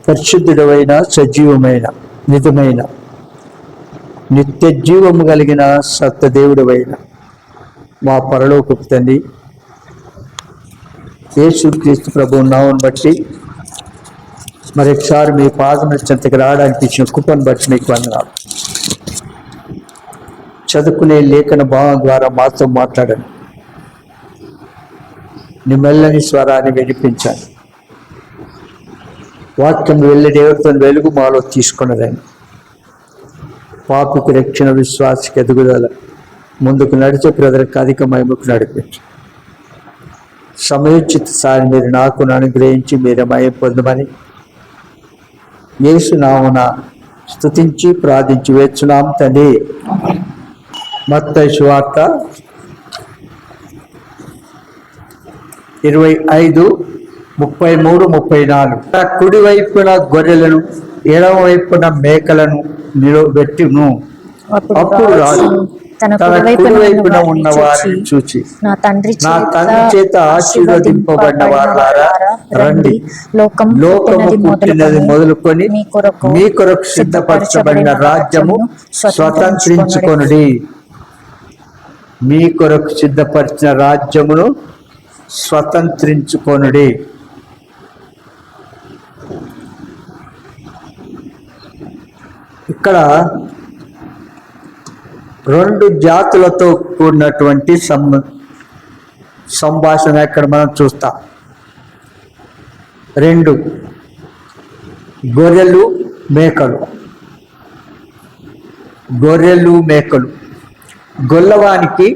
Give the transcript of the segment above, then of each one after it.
పరిశుద్ధుడమైన సజీవమైన నిజమైన నిత్య జీవము కలిగిన సత్యదేవుడమైన మా పరలోకపు తండ్రి యేసుక్రీస్తు ప్రభువు నామమును బట్టి మరొకసారి మీ పాదం చెంతకు రావడానికి ఇచ్చిన కృపను బట్టి మీకు వందనాలు. చదువుకునే లేఖన భావం ద్వారా మాతో మాట్లాడండి. నీ మెల్లని స్వరాన్ని వినిపించాలి. వాక్యం వెళ్ళి దేవుడితో వెలుగు మాలో తీసుకున్నదని పాపకు రక్షణ, విశ్వాసకి ఎదుగుదల, ముందుకు నడిచే ప్రజలకు అధిక మహిమకు నడిపించు. సమయోచిత సారి మీరు నాకు అనుగ్రహించి మీరు మహిమ పొందమని యేసు నామమున స్తుతించి ప్రార్థించి వేచున్నాం తండ్రి. మత్తయి సువార్త 25:33-34. కుడి వైపున గొర్రెలను ఎడమ వైపున మేకలను నిలబెట్టును. అప్పుడు రాజు తన కుడి వైపున ఉన్న వారిని చూచి, నా తండ్రి చేత ఆశీర్వదింపబడిన వారులారా రండి, లోకము పుట్టినది మొదలుకొని మీ కొరకు సిద్ధపరచబడిన రాజ్యము స్వతంత్రించుకొనుడి. మీ కొరకు సిద్ధపరిచిన రాజ్యమును స్వతంత్రించుకొనుడి. ఇక్కడ రెండు జాతులతో కూడినటువంటి సంభాషణ ఇక్కడ మనం చూస్తాం. రెండు గొర్రెలు మేకలు. గొర్రెలు మేకలు. గొల్లవానికి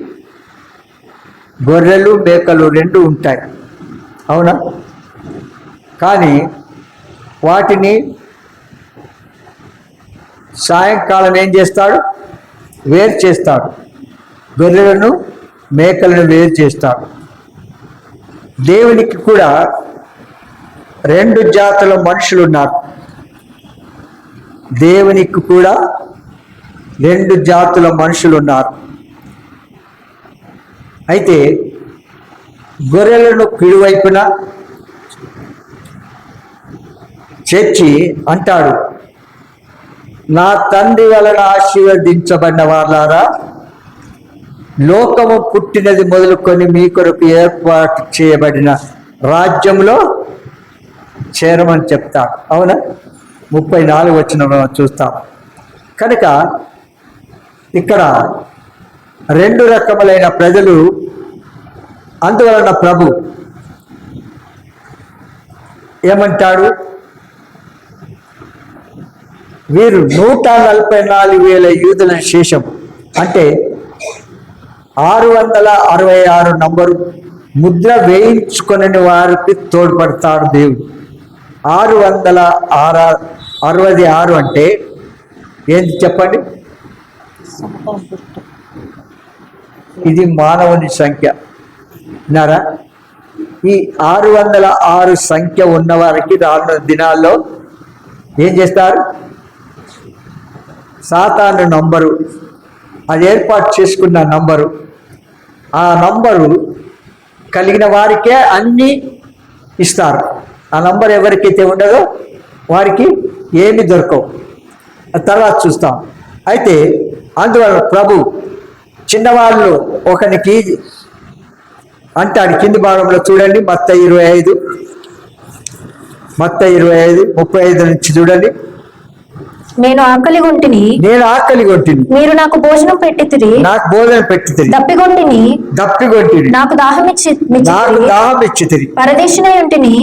గొర్రెలు మేకలు రెండు ఉంటాయి, అవునా? కానీ వాటిని సాయంకాలం ఏం చేస్తాడు? వేరు చేస్తాడు. గొర్రెలను మేకలను వేరు చేస్తాడు. దేవునికి కూడా రెండు జాతుల మనుషులు ఉన్నారు. దేవునికి కూడా రెండు జాతుల మనుషులు ఉన్నారు. అయితే గొర్రెలను కుడివైపున చేర్చి అంటాడు, నా తండ్రి వలన ఆశీర్వదించబడిన వారులారా, లోకము పుట్టినది మొదలుకొని మీ కొరకు ఏర్పాటు చేయబడిన రాజ్యంలో చేరమని చెప్తాడు. అవునా? 34 వచనం చూస్తాం. కనుక ఇక్కడ రెండు రకములైన ప్రజలు. అందువలన ప్రభు ఏమంటాడు? వీరు 144,000 యూదుల శేషం, అంటే 666 నంబరు ముద్ర వేయించుకొని వారికి తోడ్పడతాడు దేవుడు. 666 అంటే ఏంటి చెప్పండి? ఇది మానవుని సంఖ్య విన్నారా? ఈ 606 సంఖ్య ఉన్నవారికి రానున్న దినాల్లో ఏం చేస్తారు? సాతాను నంబరు, అది ఏర్పాటు చేసుకున్న నంబరు, ఆ నంబరు కలిగిన వారికే అన్నీ ఇస్తారు. ఆ నంబర్ ఎవరికైతే ఉండదో వారికి ఏమి దొరకవు. తర్వాత చూస్తాం. అయితే అందువల్ల ప్రభు చిన్నవాళ్ళు ఒకనికి అంటాడు. కింది భాగంలో చూడండి, మత్తయి 25:35 నుంచి చూడండి. నేను ఆకలి గొంటిని, మీరు నాకు భోజనం పెట్టితిరి, దప్పిగొంటిని, నాకు దాహమిచ్చితిరి, పరదేశినై ఉంటిని,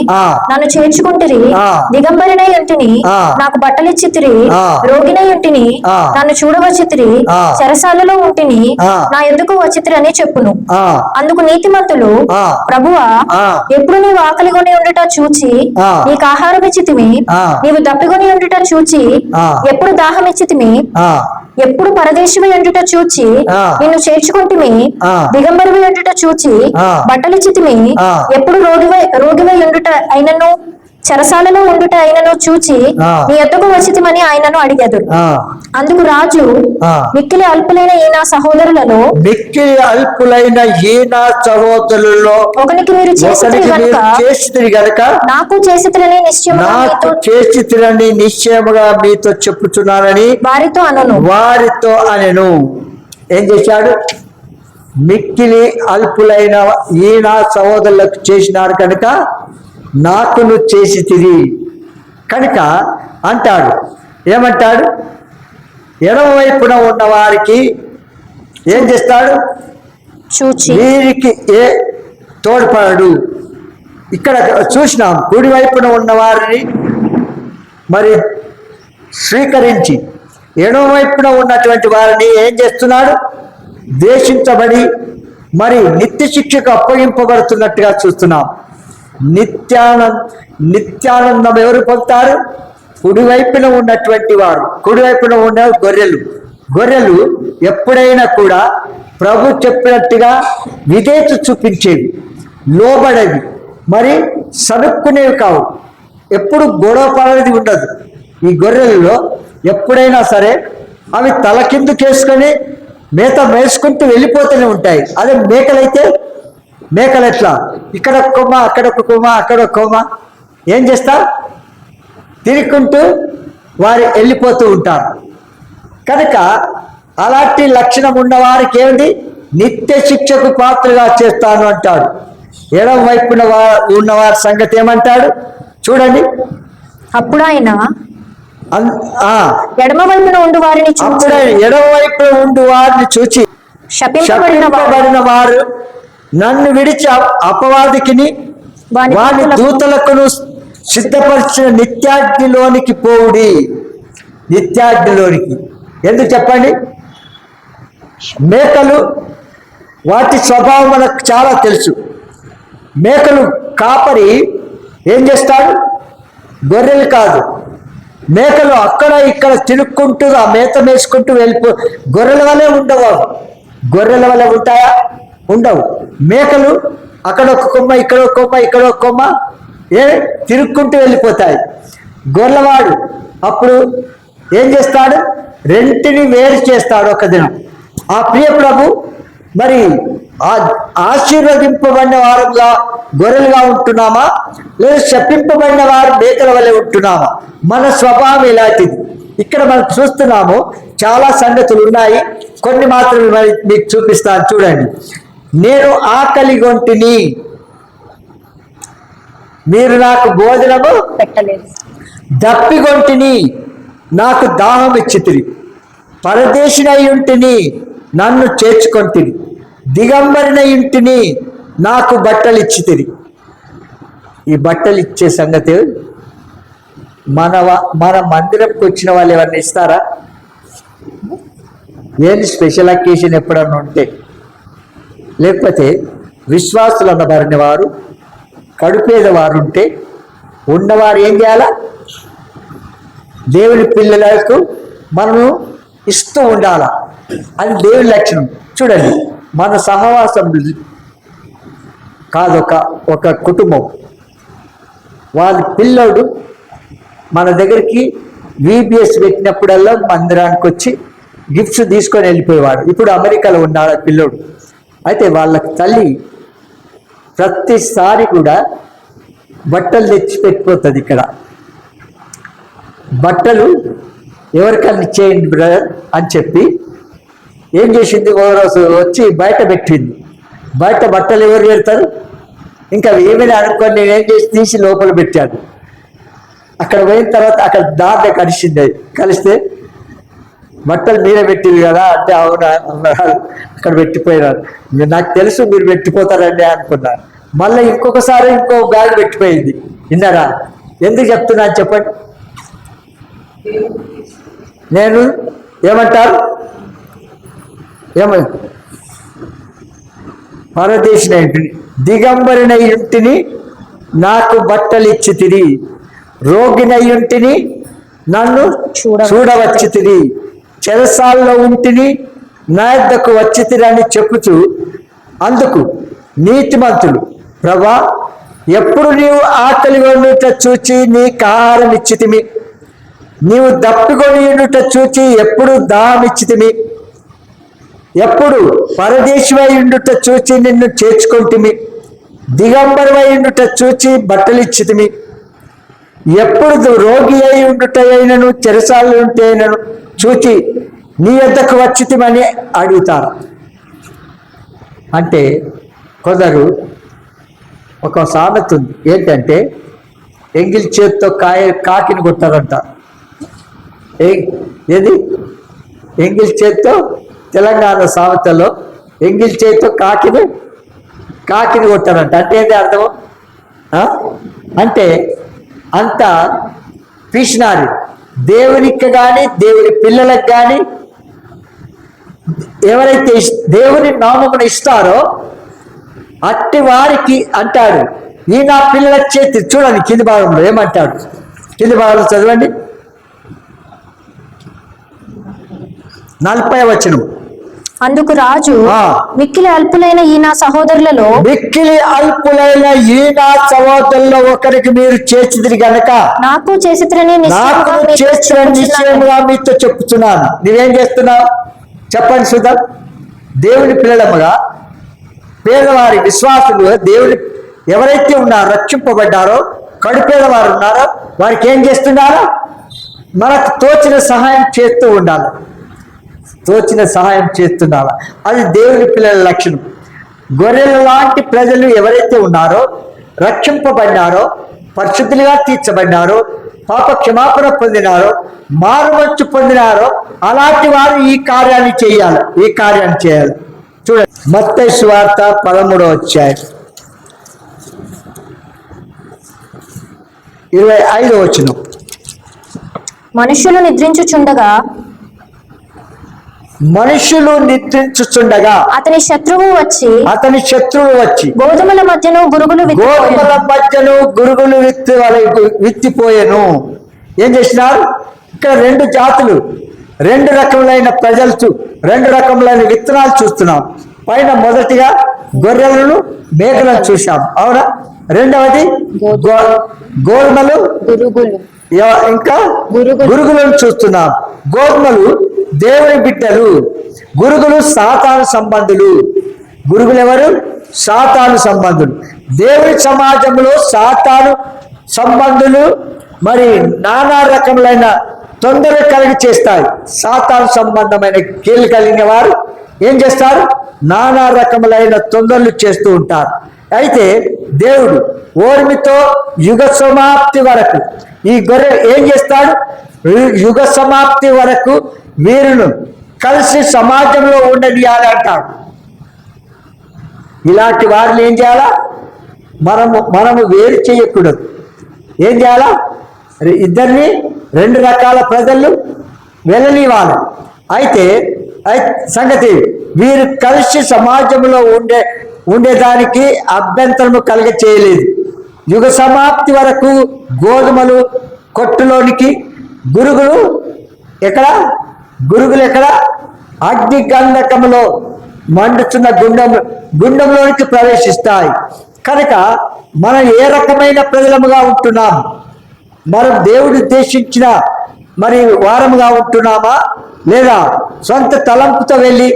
నన్ను చేర్చుకుంటిరి, దిగంబరినై ఉంటిని, నాకు బట్టలిచ్చితిరి, రోగినై ఉంటిని, నన్ను చూడవచ్చితిరి, చెరసాలలో ఉంటిని, నా ఎద్దుకు వచ్చితిరి అని చెప్పును. అందుకు నీతిమంతులు, ప్రభువా, ఎప్పుడు నీవు ఆకలి కొని ఉండుట చూచి నీకు ఆహారం ఇచ్చితిమి, నీవు దప్పిగొని ఉండుట చూచి ఎప్పుడు దాహం ఇచ్చితిమి, ఎప్పుడు పరదేశివి అంటుట చూచి నిన్ను చేర్చుకుంటుమి, దిగంబరివి అంటుట చూచి బట్టలిచ్చితిమి, ఎప్పుడు రోగివై ఉండుట అయినను చెరసాలలో ఉండుట ఆయనను చూచి ఆ. నీ యొద్దకు వచ్చితిమని ఆయనను అడిగారు. ఆ, అందుకు రాజు ఆ. మిక్కిలి అల్పులైన ఈ నా సహోదరులలో మిక్కిలి అల్పులైన ఈ నా సహోదరులలో ఒకనికి మీరు చేసితిరి ఒకరికి గనుక మీరు చేసితిరి గనుక నాకు చేసితిరని నిశ్చయముగా నాకు మీతో చేసితిరని నిశ్చయముగా మీతో చెప్పుచున్నానని వారితో అనను. వారితో అనెను. ఏం చేశాడు? మిక్కిలి అల్పులైన ఈ నా సహోదరులకు చేసినారు కనుక నాకును చేసితిరి కనుక అంటాడు. ఏమంటాడు? ఎడమ వైపున ఉన్న వారికి ఏం చేస్తాడు? చూచి వీరికి ఏ తోడ్పడడు. ఇక్కడ చూసినాం, కుడి వైపున ఉన్న వారిని మరి స్వీకరించి ఎడమ వైపున ఉన్నటువంటి వారిని ఏం చేస్తున్నాడు? ద్వేషించబడి మరి నిత్య శిక్షకు అప్పగింపబడుతున్నట్టుగా చూస్తున్నాం. నిత్యానందం ఎవరు పొందుతారు? కుడివైపున ఉన్నటువంటి వారు. కుడివైపున ఉన్న గొర్రెలు ఎప్పుడైనా కూడా ప్రభు చెప్పినట్టుగా విధేయత చూపించేవి, లోబడేవి, మరి సనుక్కునేవి కావు. ఎప్పుడు గొడవ పడేది ఉండదు. ఈ గొర్రెలలో ఎప్పుడైనా సరే అవి తల కిందకేసుకొని మేత మేసుకుంటూ వెళ్ళిపోతూనే ఉంటాయి. అదే మేకలు ఎట్లా? ఇక్కడ ఒక కొమ్మ, అక్కడ ఒక కొమ్మ, అక్కడ ఒక కొమ్మ, ఏం చేస్తా? తిరుక్కుంటూ వారు వెళ్ళిపోతూ ఉంటారు. కనుక అలాంటి లక్షణం ఉన్నవారికి ఏమిటి? నిత్య శిక్షకు పాత్రగా చేస్తాను అంటాడు. ఎడమ వైపున ఉన్నవారి సంగతి ఏమంటాడు చూడండి. అప్పుడు ఆయన ఆ, ఎడమ వైపున ఉండు వారిని చూచి అప్పుడే ఎడమ వైపున ఉండు వారిని చూచి శపింపబడిన వారు నన్ను విడిచి అపవాదికిని వాని దూతలకును సిద్ధపరిచిన నిత్యాగ్నిలోనికి పోవుడి. నిత్యాగ్నిలోనికి ఎందుకు చెప్పండి? మేకలు వాటి స్వభావం మనకు చాలా తెలుసు. మేకలు కాపరి ఏం చేస్తాడు? గొర్రెలు కాదు, మేకలు అక్కడ ఇక్కడ తిరుక్కుంటూ ఆ మేత మేసుకుంటూ గొర్రెల వలె ఉండవు. గొర్రెల వలె ఉంటాయా? ఉండవు. మేకలు అక్కడ ఒక కొమ్మ, ఇక్కడ ఒక కొమ్మ, ఇక్కడ ఒక కొమ్మ తిరుక్కుంటూ వెళ్ళిపోతాయి. గొర్రెలవాడు అప్పుడు ఏం చేస్తాడు? రెంటిని వేరు చేస్తాడు ఒక దినం. ఆ ప్రియ ప్రభు మరి ఆశీర్వదింపబడిన వారుగా గొర్రెలుగా ఉంటున్నామా, లేదా శపింపబడిన వారు మేకల వలె ఉంటున్నామా? మన స్వభావం ఇలాంటిది. ఇక్కడ మనం చూస్తున్నాము, చాలా సంగతులు ఉన్నాయి. కొన్ని మాత్రమే మరి మీకు చూపిస్తాను చూడండి. నేను ఆకలిగొంటిని, మీరు నాకు భోజనము పెట్టలేదు. దప్పిగొంటిని, నాకు దాహం ఇచ్చితిరి. పరదేశినై ఉంటిని, నన్ను చేర్చుకొంటిని. దిగంబరిన ఇంటిని, నాకు బట్టలు ఇచ్చితిరి. ఈ బట్టలు ఇచ్చే సంగతి మన మందిరంకి వచ్చిన వాళ్ళు ఎవరిని ఇస్తారా? ఏంటి స్పెషల్ అకేషన్ ఎప్పుడన్నా ఉంటే, లేకపోతే విశ్వాసులు అన్నవారిని వారు, కడుపేదవారు ఉంటే ఉన్నవారు ఏం చేయాలా? దేవుని పిల్లలకు మనము ఇస్తూ ఉండాలా. అది దేవుని లక్షణం. చూడండి, మన సహవాసం కాదు, ఒక కుటుంబం. వాళ్ళ పిల్లోడు మన దగ్గరికి VBS పెట్టినప్పుడల్లా మందిరానికి వచ్చి గిఫ్ట్స్ తీసుకొని వెళ్ళిపోయేవాడు. ఇప్పుడు అమెరికాలో ఉన్నాడు ఆ పిల్లోడు. అయితే వాళ్ళ తల్లి ప్రతిసారి కూడా బట్టలు తెచ్చి పెట్టిపోతుంది. ఇక్కడ బట్టలు ఎవరికన్నా ఇచ్చేయండి బ్రదర్ అని చెప్పి ఏం చేసింది? ఓ రోజు వచ్చి బయట పెట్టింది. బయట బట్టలు ఎవరు పెడతారు? ఇంకా ఏమైనా అనుకోని నేనేం చేసి తీసి లోపల పెట్టాను. అక్కడ పోయిన తర్వాత అక్కడ దాంట్లో కలిస్తే బట్టలు మీరే పెట్టింది కదా అంటే, అవునా అక్కడ పెట్టిపోయినారు. నాకు తెలుసు మీరు పెట్టిపోతారండి అనుకున్నాను. మళ్ళీ ఇంకొకసారి ఇంకో బ్యాగ్ పెట్టిపోయింది. విన్నారా? ఎందుకు చెప్తున్నాను చెప్పండి. నేను ఏమంటారు? పరదేశిన ఇంటిని, దిగంబరిన ఇంటిని, నాకు బట్టలు ఇచ్చితిరి. రోగినై ఇంటిని, నన్ను చూడవచ్చితిరి. చెరసాల్లో ఉంటిని, నా యొద్దకు వచ్చితిరి అని చెప్పుచు అందుకు నీతిమంతులు, ప్రభా ఎప్పుడు నీవు ఆకలి కొనుట చూచి నీకు ఆహారం ఇచ్చితిమి, నీవు దప్పికొని ఉండుట చూచి ఎప్పుడు దాహం ఇచ్చితిమి, ఎప్పుడు పరదేశమై ఉండుట చూచి నిన్ను చేర్చుకొంటిమి, దిగంబరమై ఉండుట చూచి బట్టలు ఇచ్చితిమి, ఎప్పుడు రోగి అయి ఉండుటైనను చెరసాలు ఉంటేనను చూచి నీ వద్దకు వచ్చితిమని అడుగుతారు. అంటే కొందరు ఒక సామెత ఉంది, ఏంటంటే ఎంగిల్ చేతితో కాకిని కొట్టారంట. ఏది ఎంగిల్ చేతితో, తెలంగాణ సామెతలో ఎంగిల్ చేతితో కాకిని కొట్టారంట. అంటే ఏంటి అర్థం? అంటే అంత పిసినారి. దేవునికి కానీ దేవుని పిల్లలకు కానీ ఎవరైతే దేవుని నామమును ఇస్తారో అట్టి వారికి అంటాడు, ఈ నా పిల్లల చేతి. చూడండి కింది భాగంలో ఏమంటాడు, కింది భాగంలో చదవండి, 40వ వచనం. అందుకు రాజు, మిక్కిలి అల్పులైన ఈ నా సహోదరులలో ఒకరికి మీరు చేసిదిరి గనక నాకు చేసిద్రని నిశ్చయముగా మీతో చెప్తున్నాను. నీవేం చేస్తున్నావు చెప్పండి సుధా? దేవుని పిల్లలముగా పేదవారి విశ్వాసులు, దేవుని ఎవరైతే ఉన్నారో రక్షింపబడ్డారో కడుపేదవారు ఉన్నారో వారికి ఏం చేస్తున్నారో మనకు తోచిన సహాయం చేస్తూ ఉండాలి. తోచిన సహాయం చేస్తున్నారా? అది దేవుని పిల్లల లక్షణం. గొర్రెల లాంటి ప్రజలు ఎవరైతే ఉన్నారో, రక్షింపబడినారో, పరిశుద్ధులుగా తీర్చబడినారో, పాప క్షమాపణ పొందినారో, మారుమచ్చు పొందినారో అలాంటి వారు ఈ కార్యాన్ని చేయాలి. చూడండి మత్తయి సువార్త 13వ అధ్యాయం 25వ వచనం. మనుషులు నిద్రించుచుండగా అతని శత్రువు వచ్చి గోధుమల మధ్యను గురుగులు విత్తిపోయెను. ఏం చేసినారు? ఇక్కడ 2 జాతులు, 2 రకములైన ప్రజలు, 2 రకములైన విత్తనాలు చూస్తున్నాం. పైన మొదటిగా గొర్రెలను మేకలను చూసాం, అవునా? రెండవది గోధుమలు, ఇంకా గురుగులను చూస్తున్నాం. గోధుమలు దేవుని బిడ్డలు, గురుగులు సాతాను సంబంధులు. గురుగులు ఎవరు? సాతాను సంబంధులు. దేవుని సమాజంలో సాతాను సంబంధులు మరి నానా రకములైన తొందరలు కలిగి చేస్తాయి. సాతాను సంబంధమైన కీళ్ళు కలిగిన వారు ఏం చేస్తారు? నానా రకములైన తొందరలు చేస్తూ ఉంటారు. అయితే దేవుడు ఓర్మితో యుగ సమాప్తి వరకు ఈ గొర్రె ఏం చేస్తాడు? యుగ సమాప్తి వరకు వీరును కలిసి సమాజంలో ఉండనియాలి అంటాడు. ఇలాంటి వారిని ఏం చేయాలా? మనము వేరు చేయకూడదు. ఏం చేయాలా? ఇద్దరిని 2 రకాల ప్రజలు వెళ్ళనివ్వాలి. అయితే సంగతి వీరు కలిసి సమాజంలో ఉండేదానికి అభ్యంతరము కలగ చేయలేదు. యుగ సమాప్తి వరకు గోధుమలు కొట్టులోనికి, గురుగులు ఎక్కడ? అగ్ని గంధకములో మండుచున్న గుండంలోనికి ప్రవేశిస్తాయి. కనుక మనం ఏ రకమైన ప్రజలముగా ఉంటున్నాం? మనం దేవుడు ఉద్దేశించిన మరి వారముగా ఉంటున్నామా, లేదా సొంత తలంపుతో వెళ్ళి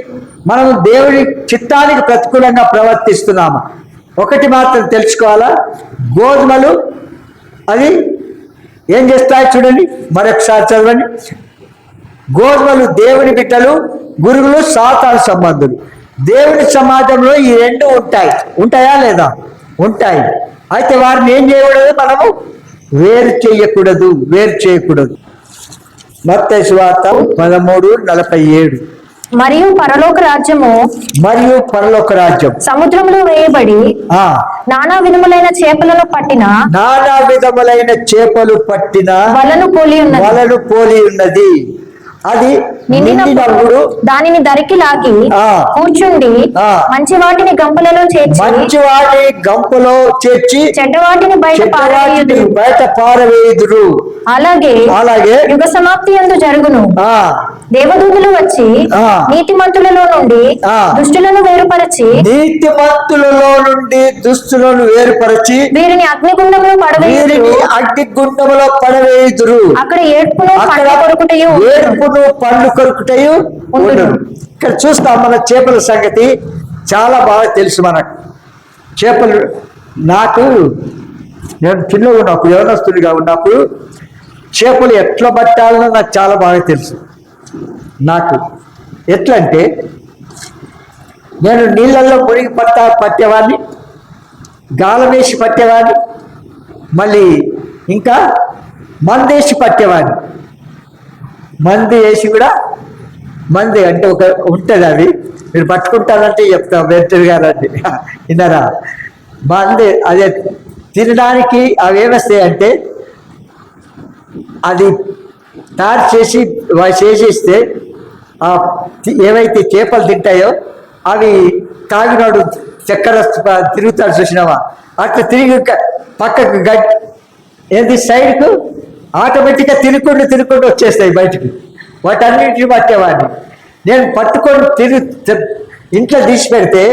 మనం దేవుడి చిత్తానికి ప్రతికూలంగా ప్రవర్తిస్తున్నామా? ఒకటి మాత్రం తెలుసుకోవాలా, గోధుమలు అది ఏం చేస్తాయి చూడండి, మరొకసారి చదవండి. గోధుమలు దేవుని బిడ్డలు, గురుగులు సాతాను సంబంధులు. దేవుని సమాజంలో ఈ 2 ఉంటాయా లేదా? ఉంటాయి. అయితే వారిని ఏం చేయకూడదు? మనము వేరు చేయకూడదు. మత్తయి సువార్త 13:47. మరియు పరలోక రాజ్యం సముద్రంలో వేయబడి నానా విధములైన చేపలు పట్టిన వలను పోలి ఉన్నది. అది నిండినప్పుడు దానిని దరికి లాగి కూర్చుండి మంచి వాటిని గంపలలో చేర్చి చెడ్డ వాటిని బయట పారవేయుదురు. అలాగే యుగ సమాప్తి యందు జరుగును. దేవదూతలు వచ్చి నీతిమంతులలో నుండి దుష్టులను వేరుపరచి వేరుపరచి వీరిని అగ్నిగుండంలో పడవేయుదురు. అక్కడ ఏడ్పును పండ్లు కొరుకుటయు ఉండదు. ఇక్కడ చూస్తాం మన చేపల సంగతి చాలా బాగా తెలుసు మనకు. చేపలు నేను చిన్న ఉన్నప్పుడు యవనస్తుడిగా ఉన్నప్పుడు చేపలు ఎట్లా పట్టాలనో నాకు చాలా బాగా తెలుసు. నాకు ఎట్లంటే నేను నీళ్ళల్లో మునిగి పట్టేవాడిని, గాలం వేసి పట్టేవాడిని, మళ్ళీ ఇంకా మందేసి పట్టేవాడిని. మంది వేసి కూడా మంది అంటే ఒక ఉంటుంది, అది మీరు పట్టుకుంటారంటే చెప్తా వెంటనే గారండి విన్నారా. మంది అదే తినడానికి అవి ఏమొస్తాయి అంటే అది తయారు చేసిస్తే ఏవైతే చేపలు తింటాయో అవి తాగినాడు చక్కెర తిరుగుతాడు చూసినావా, అట్లా తిరిగి పక్కకు ఏంటి సైడ్కు ఆటోమేటిక్గా తినుకుంటూ వచ్చేస్తాయి బయటికి. వాటన్నిటిని పట్టేవాడిని నేను. పట్టుకొని ఇంట్లో తీసి పెడితే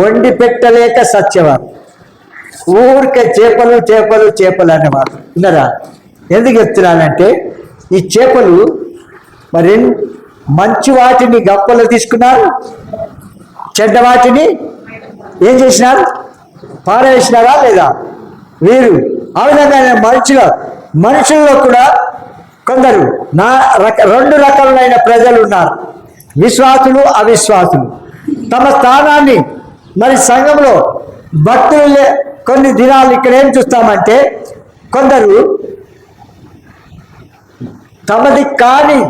వండి పెట్టలేక సచ్చేవాడు. ఊరికే చేపలు చేపలు చేపలు అనేవాడు. విన్నరా, ఎందుకు చెప్తున్నానంటే ఈ చేపలు మరి మంచి వాటిని గంపలో తీసుకున్నారు, చెడ్డ వాటిని ఏం చేసినారు, పారవేసినారా లేదా వీరు. ఆ విధంగా మనుషుల్లో కూడా కొందరు రెండు రకాలైన ప్రజలు ఉన్నారు, విశ్వాసులు అవిశ్వాసులు. తమ స్థానాన్ని మరి సంఘంలో భక్తులు కొన్ని దినాలు ఇక్కడ ఏం చూస్తామంటే కొందరు తమది కాని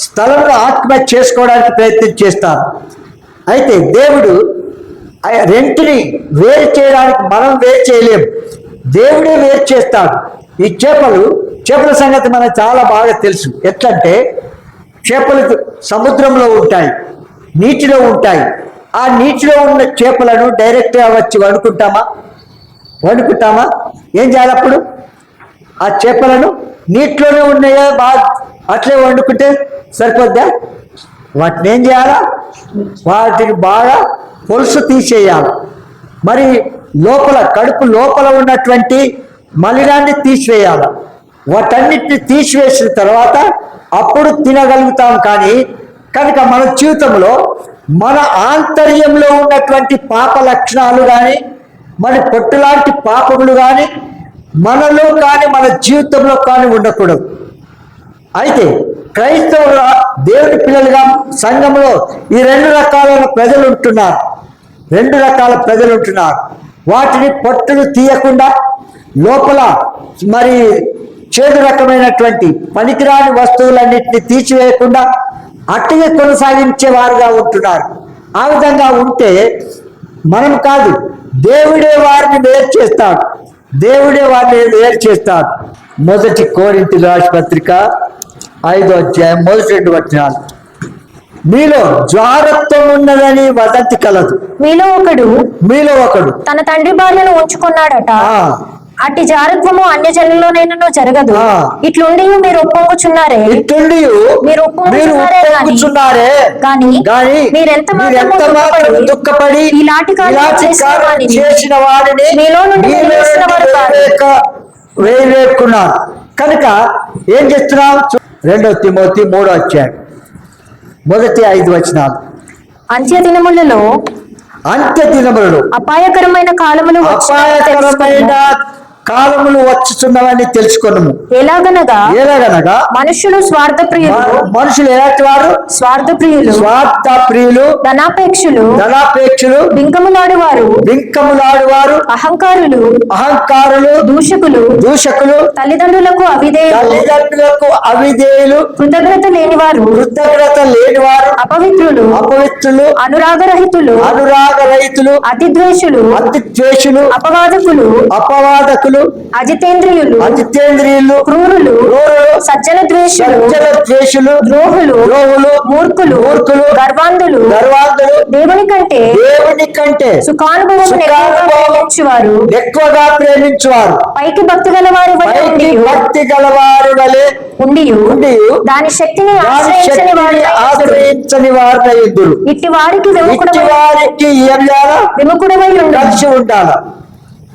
స్థలంలో ఆత్మహత్య చేసుకోవడానికి ప్రయత్నం చేస్తారు. అయితే దేవుడు రెంటిని వేరు చేయడానికి మనం వేరు చేయలేము, దేవుడే వేరు చేస్తాడు. ఈ చేపల సంగతి మనకు చాలా బాగా తెలుసు. ఎట్లంటే చేపలు సముద్రంలో ఉంటాయి, నీటిలో ఉంటాయి. ఆ నీటిలో ఉన్న చేపలను డైరెక్ట్గా వచ్చి వండుకుంటామా? ఏం చేయాలి అప్పుడు? ఆ చేపలను నీటిలోనే ఉన్నాయా అట్లే వండుకుంటే సరిపోద్దా? వాటిని ఏం చేయాలా? వాటిని బాగా పొలుసు తీసేయాలి. మరి కడుపు లోపల ఉన్నటువంటి మలినాన్ని తీసివేయాలి. వాటన్నిటిని తీసివేసిన తర్వాత అప్పుడు తినగలుగుతాం. కనుక మన జీవితంలో మన ఆంతర్యంలో ఉన్నటువంటి పాప లక్షణాలు కానీ మరి పొట్టులాంటి పాపములు కానీ మనలో కానీ మన జీవితంలో కానీ ఉండకూడదు. అయితే క్రైస్తవుల దేవుని పిల్లలుగా సంఘంలో ఈ రెండు రకాల ప్రజలు ఉంటున్నారు. వాటిని పొట్టులు తీయకుండా లోపల మరి చేదు రకమైనటువంటి పనికిరాని వస్తువులన్నింటినీ తీసివేయకుండా అట్టిగా కొనసాగించే వారుగా ఉంటున్నారు. ఆ విధంగా ఉంటే మనం కాదు, దేవుడే వారిని వేరు చేస్తాడు. మొదటి కొరింథీయుల రాసిన పత్రిక 5వ అధ్యాయం మొదటి 2 వచనాలు. మీలో జారత్వం ఉన్నదని వదంతి కలదు. మీలో ఒకడు తన తండ్రి భార్యను ఉంచుకున్నాడట, అట్టి జారత్వము అన్య జనుల్లోనైనా జరగదు. ఇట్లుండి మీరు ఒప్పుకొచ్చున్నారే కానీ మీరెంత దుఃఖపడి ఇలాంటి చేసిన వాడిని మీలో నుండి వేరేకున్నారు. కనుక ఏం చేస్తున్నాం? 2 తిమోతి 3వ అధ్యాయం మొదటి 5 వచనాలు. అంత్య దినములలో అపాయకరమైన కాలములు వచ్చుచున్నవని తెలుసుకున్నాము. ఎలాగనగా మనుషులు మనుషులు ఎలాంటి వారు? స్వార్థప్రియులు, ధనాపేక్షులు, బింకములాడువారు, అహంకారులు, దూషకులు, తల్లిదండ్రులకు అవిధేయులు, కృతజ్ఞత లేనివారు, అపవిత్రులు, అనురాగరహితులు, అతిద్వేషులు, అపవాదకులు, అజితేంద్రియులు, క్రూరులు, సజ్జన ద్వేషులు ద్రోహులు మూర్ఖులు గర్వాంధులు దేవుని కంటే సుఖానుభవం ఎక్కువగా ప్రేమించువారు పైకి భక్తి గలవారు వలె ఉండి దాని శక్తిని ఆశ్రయించని వారు ఎదురు ఇట్టి వారికి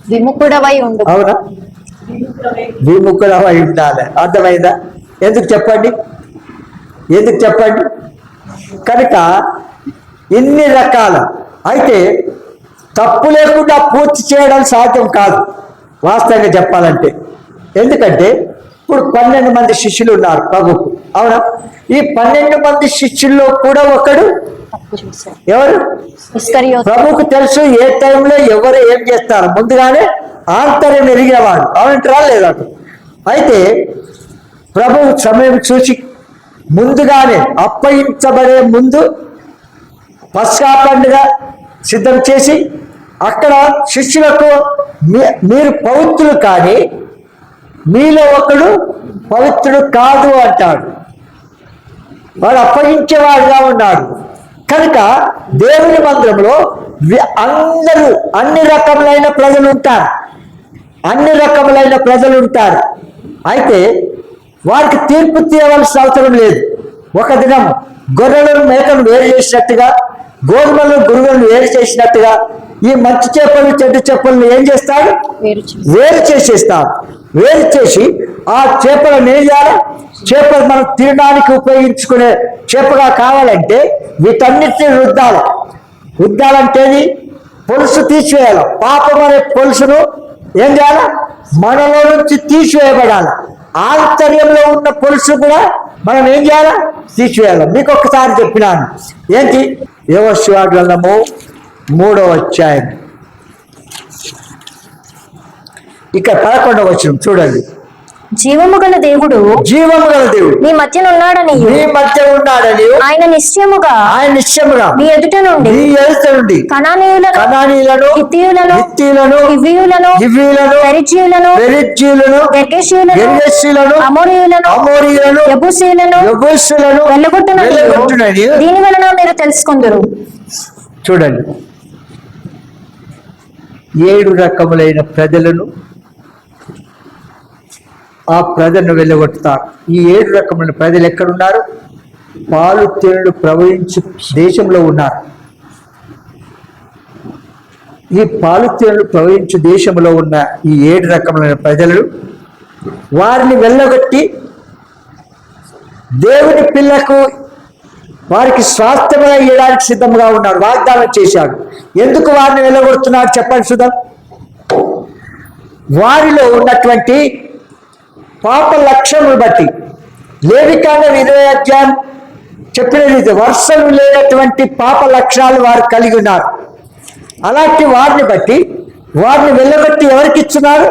విముఖుడవై ఉండు. అవునా? విముఖుడవై ఉండాలి. అర్థమైందా? ఎందుకు చెప్పండి కనుక ఇన్ని రకాల అయితే తప్పు లేకుండా పూర్తి చేయడం సాధ్యం కాదు వాస్తవంగా చెప్పాలంటే. ఎందుకంటే ఇప్పుడు 12 మంది శిష్యులు ఉన్నారు ప్రభుకు. అవునా? ఈ 12 మంది శిష్యుల్లో కూడా ఒకడు ఎవరు? ప్రభుకు తెలుసు ఏ టైంలో ఎవరు ఏం చేస్తారు, ముందుగానే ఆంతర్యం ఎరిగేవాడు. అవునంటారా లేదా? అయితే ప్రభు సమయం చూసి ముందుగానే అప్పగించబడే ముందు పస్కా పండుగ సిద్ధం చేసి అక్కడ శిష్యులకు మీరు పవిత్రులు కానీ మీలో ఒకడు పవిత్రుడు కాదు అంటాడు. వాడు అప్పగించేవాడుగా ఉన్నాడు. కనుక దేవుని మందిరంలో అందరూ అన్ని రకములైన ప్రజలు ఉంటారు. అయితే వారికి తీర్పు తీయవలసిన అవసరం లేదు. ఒక దినం గొర్రెలను మేకను వేరు చేసినట్టుగా, గోధుమలను గురుగులను వేరు చేసినట్టుగా ఈ మంచి చేపలు చెడ్డ చేపలను ఏం చేస్తాడు? వేరు చేసేస్తాడు. వేరు చేసి ఆ చేపలను ఏం చేయాలి? చేపలు మనం తినడానికి ఉపయోగించుకునే చేపగా కావాలంటే వీటన్నిటిని రుద్దాలంటేది పొలుసు తీసివేయాలి. పాపం అనే పొలుసును ఏం చేయాలి? మనలో నుంచి తీసివేయబడాలి. ఆంతర్యంలో ఉన్న పొలుసు కూడా మనం ఏం చేయాలి? తీసివేయాలి. మీకు ఒక్కసారి చెప్పినాను. ఏంటి? యెహోషువ గ్రంథము 3వ అధ్యాయం ఇక్కడ 11వ వచనం చూడండి. జీవము గల దేవుడు నీ మధ్య ఉన్నాడని ఆయన నిశ్చయముగా నీ ఎదుట నుండి కనానీయులను హిత్తీయులను పెరిజ్జీయులను గిర్గషీయులను అమోరీయులను యెబూసీయులను వెళ్ళగొట్టునని దీని వలన మీరు తెలుసుకుందురు. చూడండి, 7 రకములైన ప్రజలను ఆ ప్రజలను వెళ్ళగొట్టుతారు. ఈ 7 రకములైన ప్రజలు ఎక్కడున్నారు? పాలు తేనెలు ప్రవహించు దేశంలో ఉన్నారు. ఈ పాలు తేనెలు ప్రవహించు దేశంలో ఉన్న ఈ 7 రకములైన ప్రజలను వారిని వెళ్ళగొట్టి దేవుని పిల్లకు వారికి స్వాస్థ్యముగా ఇవ్వడానికి సిద్ధంగా ఉన్నాడు. వాగ్దానం చేశాడు. ఎందుకు వారిని వెళ్ళగొడుతున్నాడు చెప్పండి సుధా? వారిలో ఉన్నటువంటి పాప లక్ష్యమును బట్టి లేవికాండం 20వ అధ్యాయం చెప్పినది వర్షలు లేనటువంటి పాప లక్షణాలు వారు కలిగి ఉన్నారు. అలాంటి వారిని బట్టి వారిని వెళ్ళగొట్టి ఎవరికి ఇస్తున్నారు?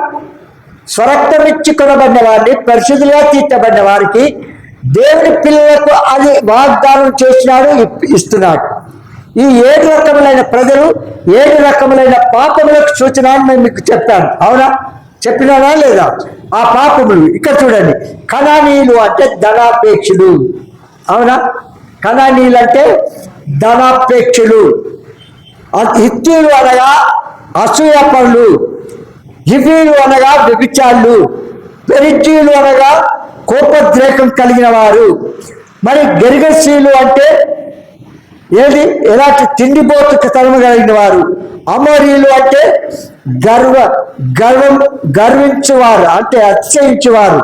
స్వరక్తమిచ్చి కొనబడిన వారిని, పరిశుద్ధులుగా తీర్చబడిన వారికి, దేవుని పిల్లలకు అది వాగ్దానం చేసినాడు, ఇస్తున్నాడు. ఈ 7 రకములైన ప్రజలు 7 రకములైన పాపములకు సూచన నేను మీకు చెప్పాను. అవునా? చెప్పినానా లేదా? ఆ పాపములు ఇక్కడ చూడండి. కనానీయులు అంటే ధనాపేక్షులు. అవునా? కనానీయులు అంటే ధనాపేక్షులు. హిత్తీయులు అనగా అసూయపరులు, హివీలు అనగా వ్యభిచారులు, పెరిజ్జీయులు అనగా కోపద్రేకం కలిగిన వారు, మరి గెరిగసీయులు అంటే ఎలాంటి తిండిపోతుకు తరము కలిగిన వారు, అమోరీయులు అంటే గర్వించువారు అంటే అతిశయించువారు,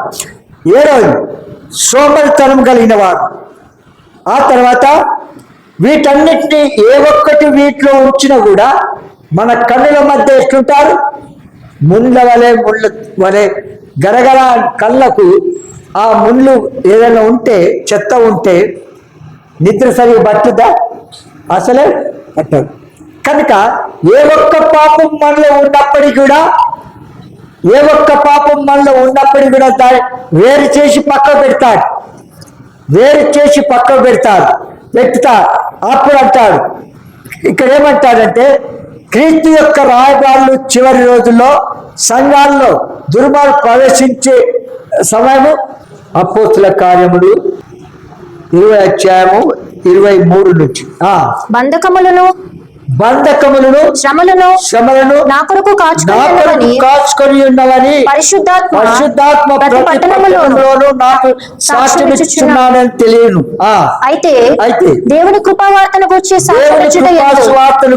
7వది సోమరితనం కలిగిన వారు. ఆ తర్వాత వీటన్నిటినీ ఏ ఒక్కటి వీటిలో ఉంచినా కూడా మన కన్నుల మధ్య ఎట్లుంటారు? ముళ్ళ వలె గరగర కళ్ళకు ఆ ముళ్ళు ఏదైనా ఉంటే, చెత్త ఉంటే నిద్ర సరిగా పట్టుదా? అసలే పట్టదు. కనుక ఏ ఒక్క పాపం మనలో ఉన్నప్పటికీ కూడా దాన్ని వేరు చేసి పక్క పెడతాడు. అప్పుడు అంటాడు, ఇక్కడ ఏమంటాడంటే క్రీస్తు యొక్క రాయబారులు చివరి రోజుల్లో సంఘాల్లో దుర్మార్గం ప్రవేశించే సమయము అపోస్తుల కార్యములు 20 అధ్యాయము 23 నుంచి. బంధకములను శ్రమలను నా కొరకు కాచుకొని ఉన్నవని పరిశుద్ధాత్మ ప్రతి పట్టణములోను నాకు సాక్ష్యమిచ్చుచున్నానని తెలియను. అయితే దేవుని కృపావార్తను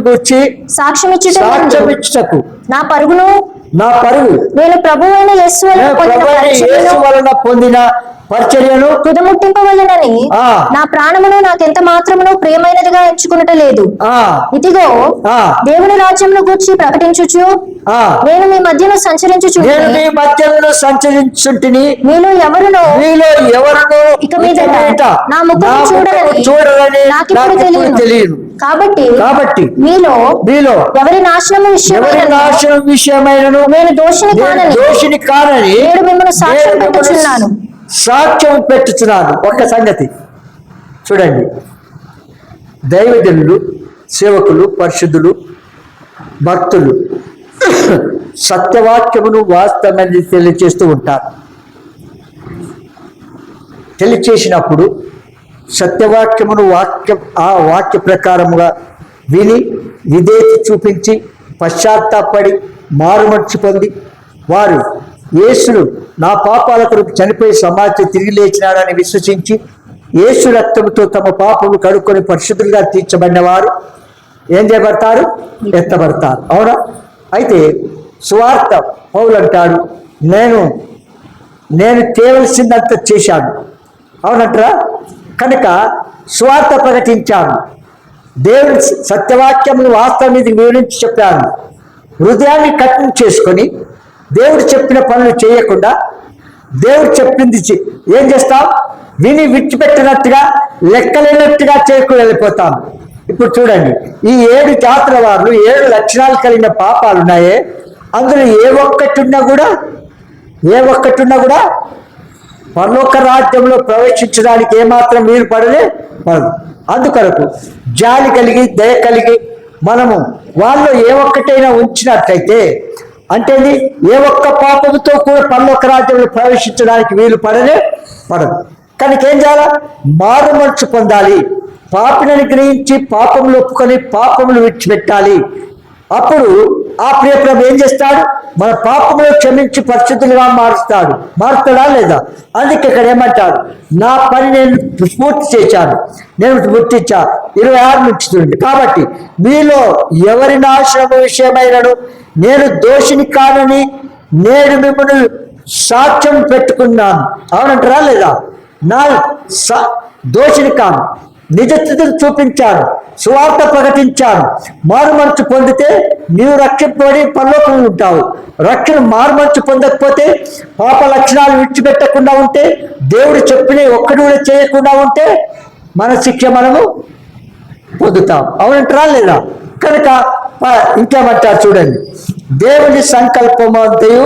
గూర్చి సాక్ష్యమిచ్చుటకు నా పరుగు నేను ప్రభువైన యేసు వలన పొందిన పరిచర్యను తుదముట్టింపవలెనని నా ప్రాణమును నాకెంత మాత్రమును ప్రియమైనదిగా ఎంచుకునట లేదు. ఇదిగో దేవుని రాజ్యమును గూర్చి ప్రకటించుచు నేను మీ మధ్యలో సంచరించుచుంటిని. మీలో ఎవరునో ఇక మీద నా ముఖం చూడరని నాకిప్పుడు తెలియను. కాబట్టి మీలో ఎవరి నాశనము విషయమైన నేను దోషిని కానని నేను మిమ్మల్ని సాక్ష్యం పెట్టుచున్నాను. ఒక్క సంగతి చూడండి, దైవజనులు, సేవకులు, పరిశుద్ధులు, భక్తులు సత్యవాక్యమును వాస్తవాన్ని తెలియచేస్తూ ఉంటారు. తెలియచేసినప్పుడు సత్యవాక్యమును ఆ వాక్య ప్రకారముగా విని విధేయత చూపించి పశ్చాత్తాపడి మారుమనసు పొంది వారు యేసును నా పాపాల కొరకు చనిపోయి సమాజం తిరిగి లేచినాడని విశ్వసించి యేసు రక్తంతో తమ పాపము కడుక్కొని పరిశుద్ధులుగా తీర్చబడిన వారు ఏం చేయబడతారు? ఎత్తబడతారు. అవునా? అయితే సువార్త పౌలు అంటాడు, నేను చేయవలసిందంత చేశాను. అవునంటారా? కనుక సువార్త ప్రకటించాను, దేవుని సత్యవాక్యమును వాస్తవం మీద వివరించి చెప్పాను. హృదయాన్ని కఠినం చేసుకొని దేవుడు చెప్పిన పనులు చేయకుండా దేవుడు చెప్పింది ఏం చేస్తాం? విని విడిచిపెట్టినట్టుగా లెక్కలేనట్టుగా చేయకుండా వెళ్ళిపోతాం. ఇప్పుడు చూడండి, ఈ 7 జాతుల వారు 7 లక్షణాలు కలిగిన పాపాలు ఉన్నాయే, అందులో ఏ ఒక్కటి ఉన్నా కూడా పరలోక రాజ్యంలో ప్రవేశించడానికి ఏమాత్రం వీలు పడదు. అందుకొరకు జాలి కలిగి దయ కలిగి మనము వాళ్ళు ఏ ఒక్కటైనా ఉంచినట్లయితే అంటే ఏ ఒక్క పాపముతో కూడా పరలోక రాజ్యంలో ప్రవేశించడానికి వీలు పడదు. కనుక ఏం చేయాలా? మారు మనసు పొందాలి. పాపిని గ్రహించి పాపములు ఒప్పుకొని పాపములు విడిచిపెట్టాలి. అప్పుడు ఆ ప్రియప్రభు ఏం చేస్తాడు? మన పాపములు క్షమించి పరిస్థితులుగా మారుస్తాడా లేదా? అందుకే ఇక్కడ ఏమంటాడు? నా పని నేను పూర్తి చేశాను, నేను గుర్తించా. 26 నుంచి చూడండి. కాబట్టి మీలో ఎవరి నాశనము విషయమైనను నేను దోషిని కానని నేను మిమ్మల్ని సాక్ష్యం పెట్టుకున్నాను. అవునంటారా లేదా? నా దోషిని కాను, నిజస్థితిని చూపించాను, సువార్త ప్రకటించాను. మారుమనసు పొందితే నీవు రక్షింపబడి పరలోకం ఉంటావు. మారుమనసు పొందకపోతే, పాప లక్షణాలు విడిచిపెట్టకుండా ఉంటే, దేవుడు చెప్పిన ఒక్కటి కూడా చేయకుండా ఉంటే మన శిక్ష మనము పొందుతాం. అవునంటారా లేదా? కనుక ఇంకేమంటారు చూడండి, దేవుని సంకల్పము అంతయు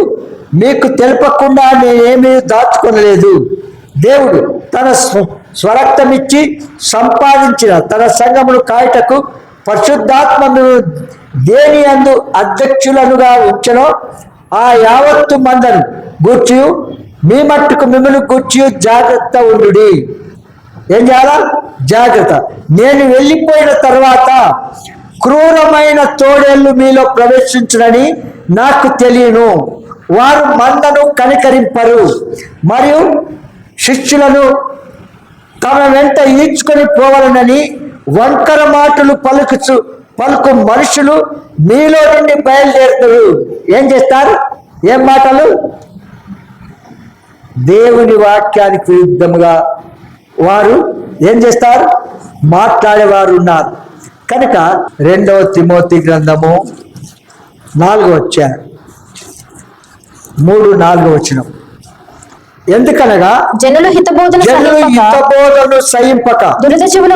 మీకు తెలపకుండా నేనేమీ దాచుకొనలేదు. దేవుడు తన స్వరక్తమిచ్చి సంపాదించిన తన సంఘమును కాయటకు పరిశుద్ధాత్మను దేని అందు అధ్యక్షులనుగా ఉంచెనో ఆ యావత్తు మందను గూర్చి మీ మట్టుకు మిమ్మల్ని గూర్చి జాగ్రత్త ఉండు. ఏం చేయాలా? జాగ్రత్త. నేను వెళ్ళిపోయిన తర్వాత క్రూరమైన తోడేళ్లు మీలో ప్రవేశించునని నాకు తెలియను. వారు మందను కనికరింపరు మరియు శిష్యులను తమ వెంట ఈడ్చుకొని పోవాలనని వంకర మాటలు పలుకు మనుషులు మీలో నుండి బయలుదేరుతారు. ఏం చేస్తారు? ఏం మాటలు? దేవుని వాక్యానికి విరుద్ధముగా వారు ఏం చేస్తారు? మాట్లాడేవారు ఉన్నారు. కనుక 2వ తిమోతి గ్రంథము 4వ అధ్యాయం 3-4 వచనం. ఎందుకనగా జనులు హితబోధను సహింపక దురద చెవులు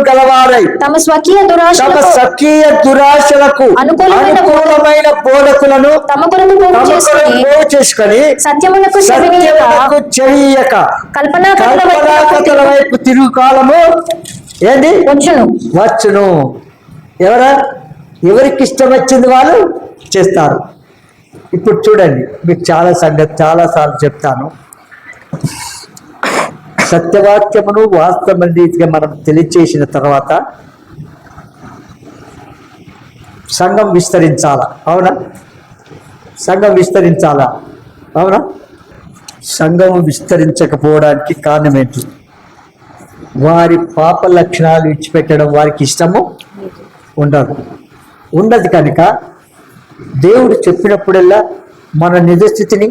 గలవారై తమ స్వకీయ దురాశలకు అనుకూలమైన బోధకులను తమ కొరకు పోగు చేసుకొని సత్యమునకు చెవియక కల్పనా వైపు తిరుగు కాలము ఏంది వచ్చును. ఎవరికి ఇష్టం వచ్చింది వాళ్ళు చేస్తారు. ఇప్పుడు చూడండి, మీకు చాలాసార్లు చెప్తాను. సత్యవాక్యమును వాస్తవ రీతిగా మనం తెలియచేసిన తర్వాత సంఘం విస్తరించాలా? అవునా? సంఘం విస్తరించాలా? అవునా? సంఘం విస్తరించకపోవడానికి కారణం ఏంటి? వారి పాప లక్షణాలు విడిచిపెట్టడం వారికి ఇష్టము ఉండదు కనుక దేవుడు చెప్పినప్పుడల్లా మన నిజస్థితిని,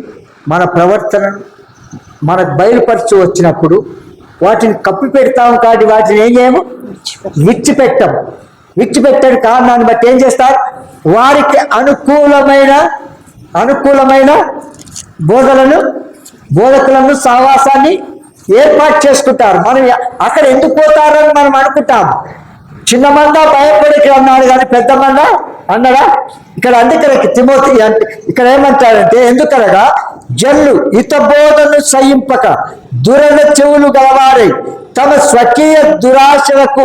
మన ప్రవర్తనను మనకు బయలుపరచు వచ్చినప్పుడు వాటిని కప్పి పెడతాము కాబట్టి వాటిని ఏం చేయము? విడిచిపెట్టని కారణాన్ని బట్టి ఏం చేస్తారు? వారికి అనుకూలమైన బోధకులను సహవాసాన్ని ఏర్పాటు చేసుకుంటారు. మనం అక్కడ ఎందుకు పోతారని మనం అనుకుంటాం. చిన్న మంద భయపడికి అన్నాడు కానీ పెద్ద మంద అన్నాడా? ఇక్కడ అందుకనే తిమోతి అంటే ఇక్కడ ఏమంటాడంటే, ఎందుకనగా జనులు హితబోధను సహింపక దురద చెవులు గలవారై తమ స్వకీయ దురాశలకు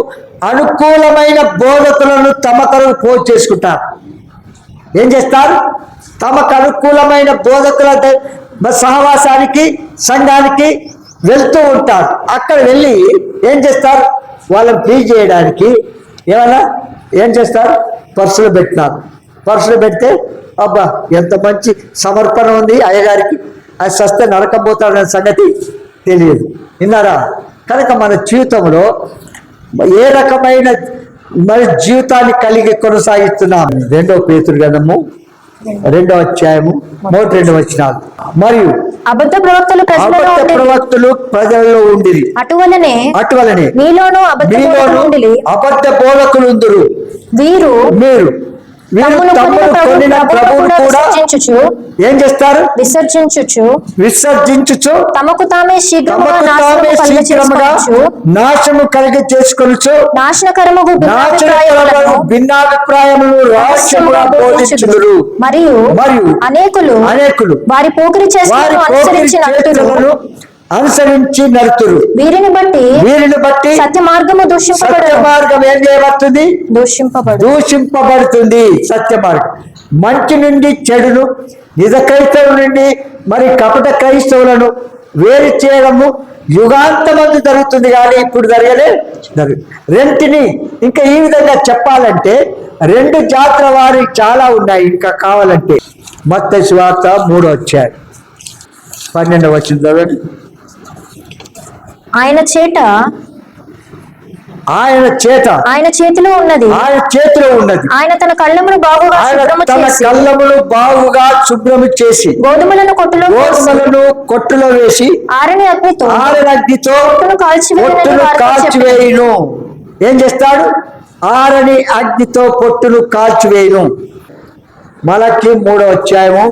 అనుకూలమైన బోధకులను తమ కొరకు పోగు చేసుకుంటారు. ఏం చేస్తారు? తమకు అనుకూలమైన బోధకుల సహవాసానికి, సంఘానికి వెళ్తూ ఉంటారు. అక్కడ వెళ్ళి ఏం చేస్తారు? వాళ్ళని ప్లీజ్ చేయడానికి ఏం చేస్తారు? పర్సులు పెట్టినారు. పర్సులు పెడితే అబ్బా ఎంత మంచి సమర్పణ ఉంది అయ్యగారికి, అది సస్తే నరకపోతాడనే సంగతి తెలియదు. విన్నారా? కనుక మన జీవితంలో ఏ రకమైన మరి జీవితాన్ని కలిగి కొనసాగిస్తున్నాం? 2 పేతురు గ్రంథము 2వ అధ్యాయము 2 వచనాలు. మరియు అబద్ధ ప్రవక్తలు ప్రజలలో ఉండిరి, అటువలనే మీలోను అబద్ధ బోధకులుందురు. మీరు తమ్మును కొనిన ప్రభువును కూడా ఏం చేస్తారు? విసర్జించుచు తమకు తామే శీఘ్రముగా నాశము కలిగి చేసుకొనుచు నాశనకరముగు భిన్నాభిప్రాయములు రహస్యముగా బోధించుదురు. మరియు అనేకులు వారి పోకిరి చేష్టలను అనుసరించి నడుతురు. వీరిని బట్టి సత్య మార్గము ఏం చేయబడుతుంది? దూషింపబడుతుంది. సత్య మార్గం మంచి నుండి చెడును, నిజ క్రైస్తవుల నుండి మరి కపట క్రైస్తవులను వేరు చేయడము యుగాంతమందు జరుగుతుంది, కానీ ఇప్పుడు రెంటిని ఇంకా ఈ విధంగా చెప్పాలంటే 2 జాతుల వారి చాలా ఉన్నాయి. ఇంకా కావాలంటే మత్తయి సువార్త 3వ అధ్యాయం 12వ వచనం చదవండి. ఆయన చేతిలో ఉన్నది, ఆయన తన కళ్ళమును బాగుగా శుభ్రము చేసి గోధుమలను కొట్టులో వేసి ఆరని అగ్నితో కాల్చివేయును. ఏం చేస్తాడు? ఆరని అగ్నితో పొట్టును కాల్చివేయును. మలకి 3వ అధ్యాయము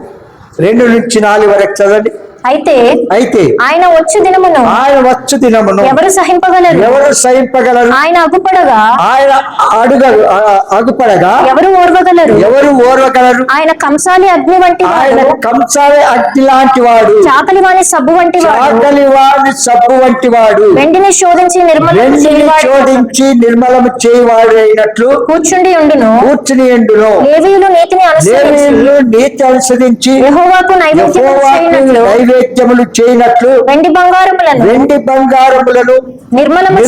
2 నుంచి 4 వరకు చదవండి. అయితే ఆయన వచ్చు దినమును ఎవరు సహింపగలరు? ఆయన అగుపడగా ఎవరు ఓర్వగలరు? ఆయన కంసాలి అగ్ని లాంటి వాడు, చాకలి వాని సబ్బు వంటి వాడు, వెండిని శోధించి నిర్మలము చేయవాడు అయినట్లు కూర్చుని ఉండును. లేవీయులు నీతి అనుసరించి యెహోవాకు నైవేద్యములు చేయనట్లు వెండి బంగారములను నిర్మలము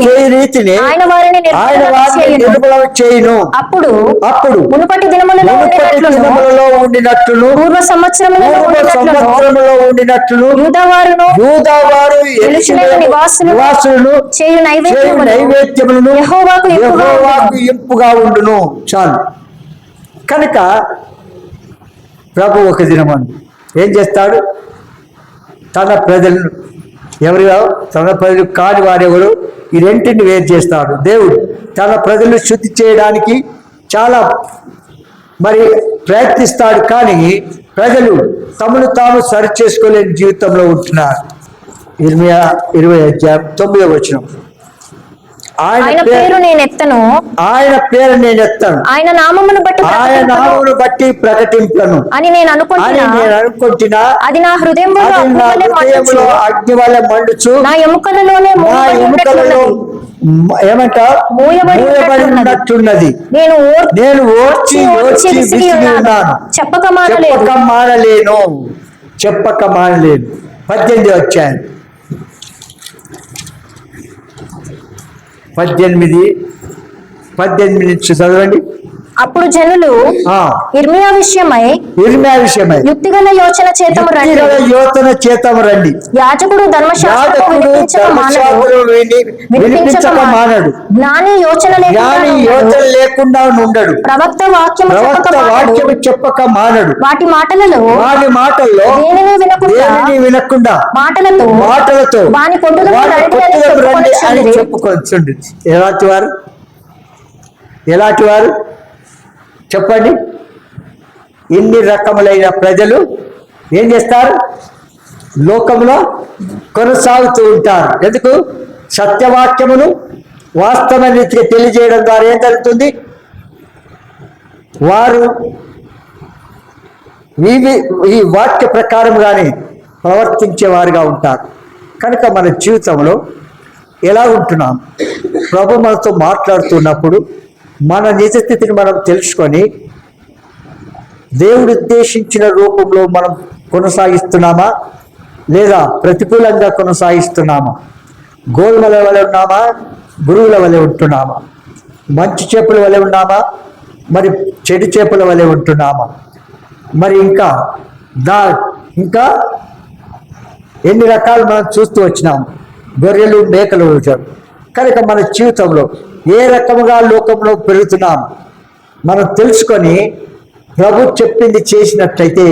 చేయ రీతిని ఆయన వారిని నిర్మలము చేయును. అప్పుడు మునుపటి దినములలో ఉండినట్లు పూర్వ సంవత్సరములలో ఉండినట్లు యూదావారు నివాసులను చేయు నైవేద్యములను యెహోవాకు ఇంపుగా ఉండును. చాలు. కనుక ప్రభు ఒక దినమందు ఏం చేస్తాడు? తన ప్రజలను తన ప్రజలు కాని వారెవరు ఈ రెంటిని వేరు చేస్తాడు. దేవుడు తన ప్రజలను శుద్ధి చేయడానికి చాలా మరి ప్రయత్నిస్తాడు, కానీ ప్రజలు తమను తాము సరి చేసుకోలేని జీవితంలో ఉంటున్నారు. 20వ అధ్యాయం 9వ వచనం. ఆయన పేరు నేను ఎత్తను, ఆయన నామమును బట్టి ప్రకటింపను అని నేను అనుకుంటున్నా. అది నా హృదయంలో అగ్ని వలె మండుచు నా ఎముకలలోనే మూయబడినట్టున్నది. నేను ఓర్చి విసిగి ఉన్నాను, చెప్పక మానలేను. 18 అధ్యాయం 18 నుంచి చదవండి. అప్పుడు జనులు ఇర్మియా విషయమై యుక్తిగల యోచన చేతము రండి. యాజకుడు ధర్మశాస్త్రము వినిపించక మానడు. జ్ఞాని యోచన లేకుండా ఉండడు. ప్రవక్త వాక్యము చెప్పక మానడు. వాటి మాటలలో దేనిని వినకుండా మాటలతో వాని పొట్టుదల రండి అని చెప్పుకొచ్చుండి. ఎలాంటి వారు చెప్పండి. ఇన్ని రకములైన ప్రజలు ఏం చేస్తారు? లోకంలో కొనసాగుతూ ఉంటారు. ఎందుకు? సత్యవాక్యమును వాస్తవ రీతిగా తెలియజేయడం ద్వారా ఏం జరుగుతుంది? వారు ఈ వాక్య ప్రకారంగానే ప్రవర్తించేవారుగా ఉంటారు. కనుక మన జీవితంలో ఎలా ఉంటున్నాం? ప్రభు మనతో మాట్లాడుతున్నప్పుడు మన నిజస్థితిని మనం తెలుసుకొని దేవుడు ఉద్దేశించిన రూపంలో మనం కొనసాగిస్తున్నామా లేదా ప్రతికూలంగా కొనసాగిస్తున్నామా? గోధుమల వలె ఉన్నామా? గురువుల వలె ఉంటున్నామా? మంచి చేపల వలె ఉన్నామా? మరి చెడు చేపల వలె ఉంటున్నామా? మరి ఇంకా ఎన్ని రకాలు మనం చూస్తూ వచ్చినాం. గొర్రెలు మేకలు వచ్చారు. కనుక మన జీవితంలో ఏ రకముగా లోకంలో పెరుగుతున్నాం మనం తెలుసుకొని ప్రభు చెప్పింది చేసినట్లయితే,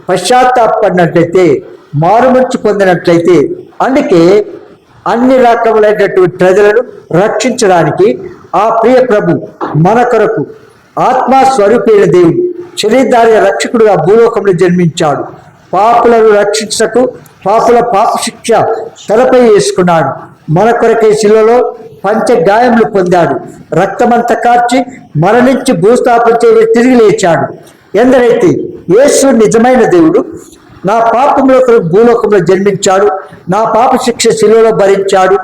పశ్చాత్తాపడినట్లయితే, మారుమనసు పొందినట్లయితే, అందుకే అన్ని రకములైనటువంటి ప్రజలను రక్షించడానికి ఆ ప్రియ ప్రభు మన కొరకు ఆత్మ స్వరూపైన దేవుడు శరీరధారి రక్షకుడుగా భూలోకంలో జన్మించాడు. పాపులను రక్షించకు పాపుల పాప శిక్ష తలపై వేసుకున్నాడు. మన కొరకై శిలువలో పంచగాయములు పొందాడు. రక్తమంతా కార్చి మరణించి భూస్థాపన చేసి తిరిగి లేచాడు. ఎందరైతే యేసు నిజమైన దేవుడు, నా పాపముల కొరకు భూలోకంలో జన్మించాడు, నా పాప శిక్ష శిలువలో భరించాడు,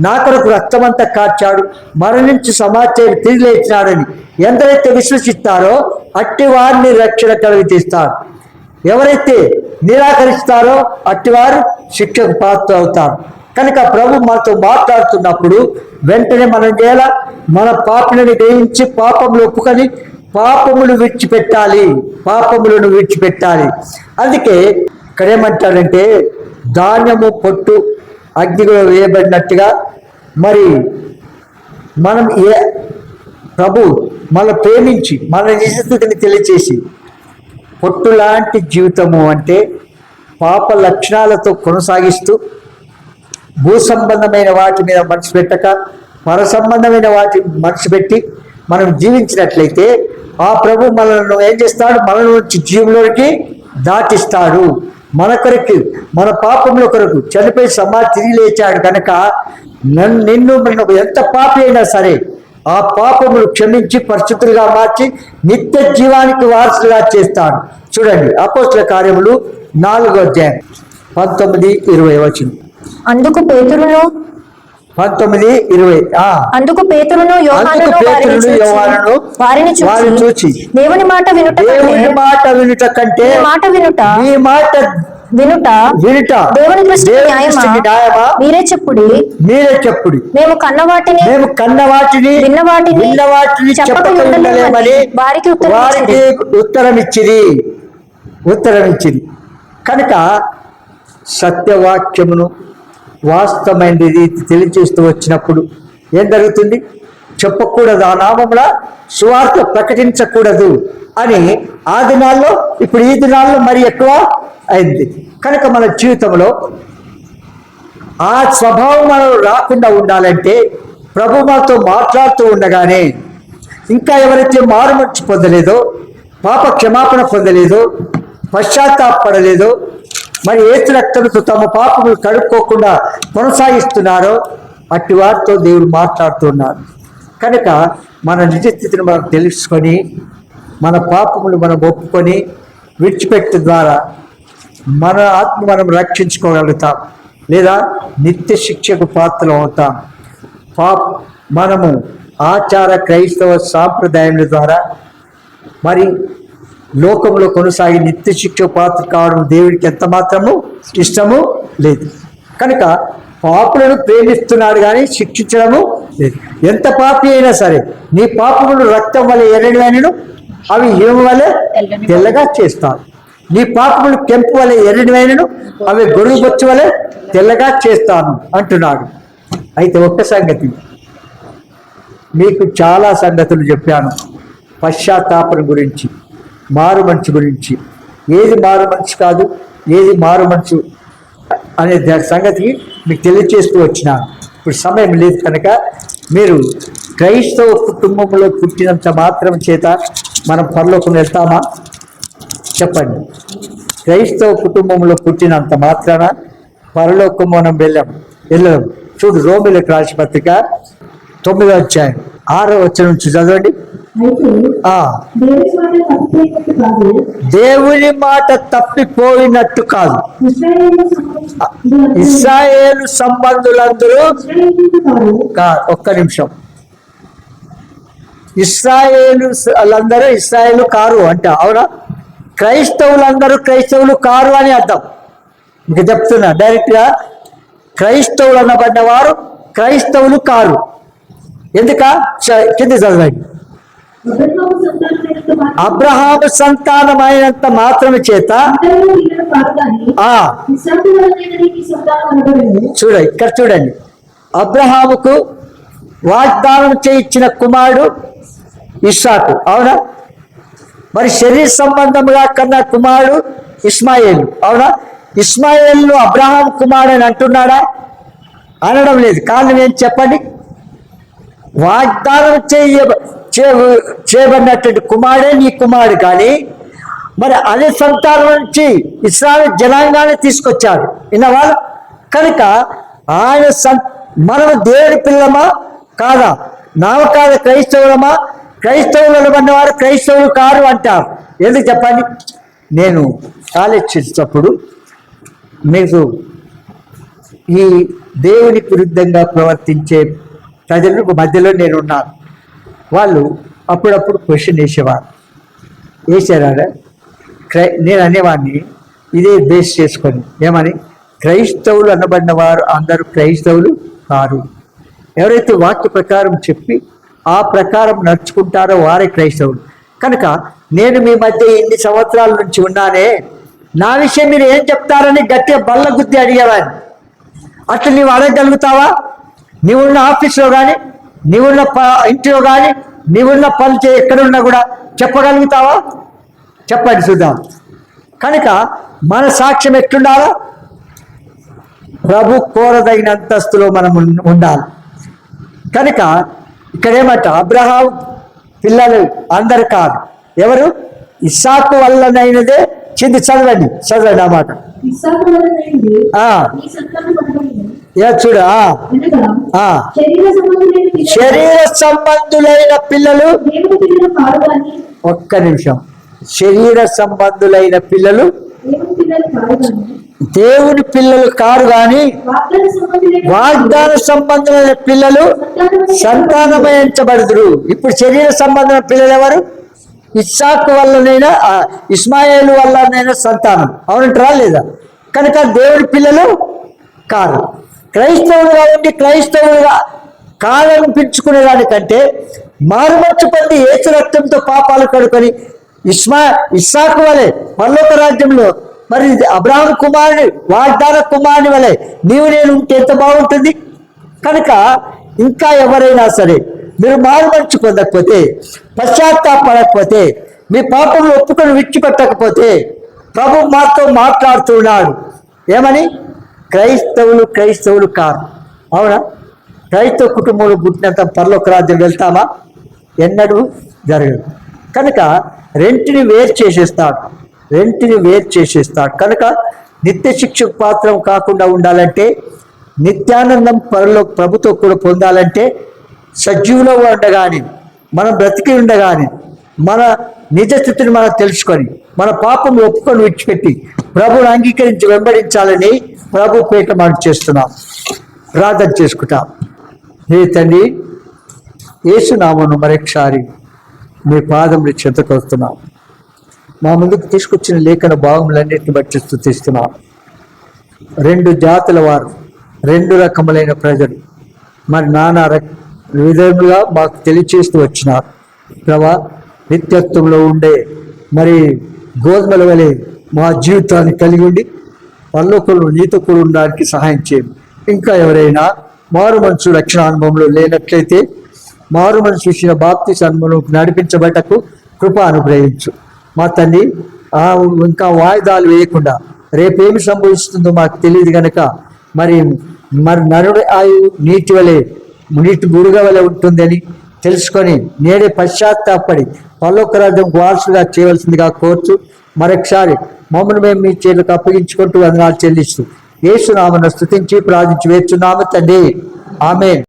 నా కొరకు రక్తమంతా కార్చాడు, మరణించి సమాచారం తిరిగి లేచినాడని ఎందరైతే విశ్వసిస్తారో అట్టి వారిని రక్షణ కలిగిస్తారు. ఎవరైతే నిరాకరిస్తారో అట్టివారు శిక్షకు పాత్ర అవుతారు. కనుక ప్రభు మనతో మాట్లాడుతున్నప్పుడు వెంటనే మనం చేయాల, మన పాపలను గ్రహించి పాపములు ఒప్పుకొని పాపములను విడిచిపెట్టాలి. అందుకే ఇక్కడ ఏమంటారంటే, ధాన్యము పొట్టు అగ్నిలో వేయబడినట్టుగా మరి మనం ప్రభు మన ప్రేమించి మన నిజస్థితిని తెలియచేసి పొట్టు లాంటి జీవితము అంటే పాప లక్షణాలతో కొనసాగిస్తూ భూ సంబంధమైన వాటి మీద మనసు పెట్టక పర సంబంధమైన వాటి మనసు పెట్టి మనం జీవించినట్లయితే ఆ ప్రభు మనల్ని ఏం చేస్తాడు? మన నుంచి జీవులోకి దాటిస్తాడు. మన కొరకు, మన పాపముల కొరకు చనిపోయి సమాధి తిరిగి లేచాడు. కనుక నిన్ను ఎంత పాపి అయినా సరే ఆ పాపములు క్షమించి పరిశుద్ధులుగా మార్చి నిత్య జీవానికి వారసులుగా చేస్తాడు. చూడండి, అపోస్తల కార్యములు 4వ అధ్యాయం 19-20 వచనం. అందుకు పేతురును 19-20 అందుకు పేతురును యోహానును వారిని చూచి దేవుని మాట వినుట కంటే ఈ మాట వినుట దేవుని దృష్టికి న్యాయమా? మీరే చెప్పుడి. మేము కన్నవాటిని విన్నవాటిని చెప్పక ఉండలేమని వారికి ఉత్తరమిచ్చిరి. కనుక సత్యవాక్యమును వాస్తవమైన రీతి తెలియజేస్తూ వచ్చినప్పుడు ఏం జరుగుతుంది? చెప్పకూడదు, ఆ నామముల సువార్త ప్రకటించకూడదు అని ఆ దినాల్లో, ఇప్పుడు ఈ దినాల్లో మరి ఎక్కువ అయింది. కనుక మన జీవితంలో ఆ స్వభావం మనం రాకుండా ఉండాలంటే ప్రభు మనతో మాట్లాడుతూ ఉండగానే ఇంకా ఎవరైతే మారుమనసు పొందలేదో, పాప క్షమాపణ పొందలేదో, పశ్చాత్తాపడలేదో, మరి యేసు రక్తంతో తమ పాపములు కడుక్కోకుండా కొనసాగిస్తున్నారో అట్టి వారితో దేవుడు మాట్లాడుతున్నారు. కనుక మన నిజస్థితిని మనం తెలుసుకొని మన పాపములు మనం ఒప్పుకొని విడిచిపెట్టు ద్వారా మన ఆత్మ మనం రక్షించుకోగలుగుతాం, లేదా నిత్య శిక్షకు పాత్రలు అవుతాం. మనము ఆచార క్రైస్తవ సాంప్రదాయముల ద్వారా మరి లోకంలో కొనసాగి నిత్య శిక్ష పాత్ర కావడం దేవుడికి ఎంత మాత్రము ఇష్టము లేదు. కనుక పాపులను ప్రేమిస్తున్నాడు కానీ శిక్షించడము లేదు. ఎంత పాపి అయినా సరే నీ పాపములు రక్తం వల్ల ఎర్రనివైనను అవి ఏం వల్ల తెల్లగా చేస్తాను. నీ పాపములు కెంపు వల్ల ఎర్రనివైనను అవి గొడుగు బొచ్చు వల్ల తెల్లగా చేస్తాను అంటున్నాడు. అయితే ఒక్క సంగతి, మీకు చాలా సంగతులు చెప్పాను పశ్చాత్తాపం గురించి, మారు మనసు గురించి. ఏది మారు మనసు కాదు, ఏది మారు మనసు అనే సంగతి మీకు తెలియచేస్తూ వచ్చినాను. ఇప్పుడు సమయం లేదు కనుక మీరు క్రైస్తవ కుటుంబంలో పుట్టినంత మాత్రం చేత మనం పరలోకం వెళ్తామా? చెప్పండి. క్రైస్తవ కుటుంబంలో పుట్టినంత మాత్రాన పరలోకం మనం వెళ్ళడం. చూడు, రోమిలకు రాసిన పత్రిక 9వ అధ్యాయం 6వ వచనం నుంచి చదవండి. దేవుని మాట తప్పిపోయినట్టు కాదు, ఇశ్రాయేలు సంబంధులందరూ ఒక్క నిమిషం, ఇశ్రాయేలు కారు అంట, అవునా? క్రైస్తవులందరూ క్రైస్తవులు కారు అని అర్థం. ఇంకా చెప్తున్నా డైరెక్ట్గా, క్రైస్తవులు అనబడిన వారు క్రైస్తవులు కారు. ఎందుక కింద చదవండి. అబ్రహాము సంతానమైనంత మాత్రమే చేత ఇక్కడ చూడండి, అబ్రహాముకు వాగ్దానం చేయించిన కుమారుడు ఇస్సాకు, అవునా? మరి శరీర సంబంధంగా కన్నా కుమారుడు ఇస్మాయేలు, అవునా? ఇస్మాయేలు అబ్రహాం కుమారుడు అని అంటున్నాడా? అనడం లేదు. కారణం ఏం చెప్పండి? వాగ్దానం చేయబడినటువంటి కుమారుడే నీ కుమారుడు. కానీ మరి అదే సంతానం నుంచి ఇశ్రాయేలు జనాంగాన్ని తీసుకొచ్చాడు, విన్నవాళ్ళు. కనుక ఆయన మనము దేవుడి పిల్లమా కాదా? నామకాద క్రైస్తవులమా? క్రైస్తవులు అనబడిన వారు క్రైస్తవులు కారు అంటారు. ఎందుకు చెప్పండి? నేను కాలేజ్ చేసేటప్పుడు మీకు ఈ దేవునికి విరుద్ధంగా ప్రవర్తించే ప్రజలకు మధ్యలో నేను ఉన్నాను. వాళ్ళు అప్పుడప్పుడు క్వశ్చన్ వేసేవారు. వేసారా? నేను అనేవాడిని ఇదే బేస్ చేసుకొని, ఏమని? క్రైస్తవులు అనబడిన వారు అందరూ క్రైస్తవులు కారు. ఎవరైతే వాక్య ప్రకారం చెప్పి ఆ ప్రకారం నడుచుకుంటారో వారే క్రైస్తవులు. కనుక నేను మీ మధ్య ఇన్ని సంవత్సరాల నుంచి ఉన్నానే, నా విషయం మీరు ఏం చెప్తారని గట్టిగా బల్ల గుద్ది అడిగేవాడిని. అట్లా నీవు అడగగలుగుతావా? నీవున్న ఆఫీస్లో కానీ, నీవున్న ఇంట్లో కానీ, నీవున్న పని ఎక్కడున్నా కూడా చెప్పగలుగుతావా? చెప్పండి చూద్దాం. కనుక మన సాక్ష్యం ఎట్లుండాలా? ప్రభు కోరదగిన అంతస్తులో మనం ఉండాలి. కనుక ఇక్కడ ఏమంట, అబ్రహాం పిల్లలు అందరు కాదు. ఎవరు? ఇస్సాకు వల్లనైనదే. చదవండి అన్నమాట. చూడ, శరీర సంబంధులైన పిల్లలు, ఒక్క నిమిషం, శరీర సంబంధులైన పిల్లలు దేవుని పిల్లలు కారు కానీ వాగ్దాన సంబంధమైన పిల్లలు సంతానమయించబడుదురు. ఇప్పుడు శరీర సంబంధమైన పిల్లలు ఎవరు? ఇస్సాకు వల్లనైనా ఇస్మాయేలు వల్లనైనా సంతానం, అవునంటారా లేదా? కనుక దేవుని పిల్లలు కారు. క్రైస్తవులుగా ఉండి క్రైస్తవులుగా కాలనిపించుకునే దానికంటే మారుమర్చి పొంది యేసు రక్తంతో పాపాలు కడుకొని ఇస్సాకు వలె పరలోక రాజ్యంలో, మరి అబ్రహాం కుమారుని వాగ్దాన కుమారుని వలె నీవు నేను ఉంటే ఎంత బాగుంటుంది. కనుక ఇంకా ఎవరైనా సరే మీరు మారుమర్చి పొందకపోతే, పశ్చాత్తాపడకపోతే, మీ పాపంలో ఒప్పుకొని విడిచిపెట్టకపోతే, ప్రభు మాతో మాట్లాడుతున్నాడు. ఏమని? క్రైస్తవులు కారు, అవునా? క్రైస్తవ కుటుంబంలో పుట్టినంత పరలోక రాజ్యం వెళ్తామా? ఎన్నడూ జరగదు. కనుక రెంటిని వేరు చేసేస్తాడు. కనుక నిత్య శిక్షకు పాత్రం కాకుండా ఉండాలంటే, నిత్యానందం ప్రభుతో కూడా పొందాలంటే, సజీవులో ఉండగాని, మనం బ్రతికి ఉండగాని, మన నిజస్థితిని మనం తెలుసుకొని, మన పాపం ఒప్పుకొని విడిచిపెట్టి ప్రభుని అంగీకరించి వెంబడించాలని ప్రభు పేట మనం చేస్తున్నాం, ప్రార్థన చేసుకుంటాం. హే తండ్రి, యేసు నామమున మరొకసారి మీ పాదములు చెంతకొస్తున్నాం. మా ముందుకు తీసుకొచ్చిన లేఖన భాగములన్నింటిని బట్టి స్తుతిస్తున్నాం. రెండు జాతుల వారు, రెండు రకములైన ప్రజలు మరి నానా విధములుగా మాకు తెలియచేస్తూ వచ్చినారు. ప్రభా, నిత్యత్వంలో ఉండే మరి గోధుమల వలె మా జీవితాన్ని కలిగి ఉండి పరలోకంలో నీతో కూడా ఉండడానికి సహాయం చేయండి. ఇంకా ఎవరైనా మారు మనసు రక్షణ అనుభవంలో లేనట్లయితే మారు మనసు ఇచ్చిన బాప్తిస్మ అనుభవం నడిపించబట్టకు కృప అనుగ్రహించు మా తండ్రి. ఇంకా వాయిదాలు వేయకుండా రేపేమి సంభవిస్తుందో మాకు తెలియదు కనుక మరి నరుడి ఆయు నీటి బురుగ వలె ఉంటుందని తెలుసుకొని నేడే పశ్చాత్తాపడి పరలోక రాజ్యం వారసుగా చేయవలసిందిగా కోర్చు. మరొకసారి మమ్మల్ని మేము మీ చేతులకు అప్పగించుకుంటూ వందనాలు చెల్లిస్తూ యేసు నామమున స్తుతించి ప్రార్థించి వేచున్నాము తండ్రి. ఆమేన్.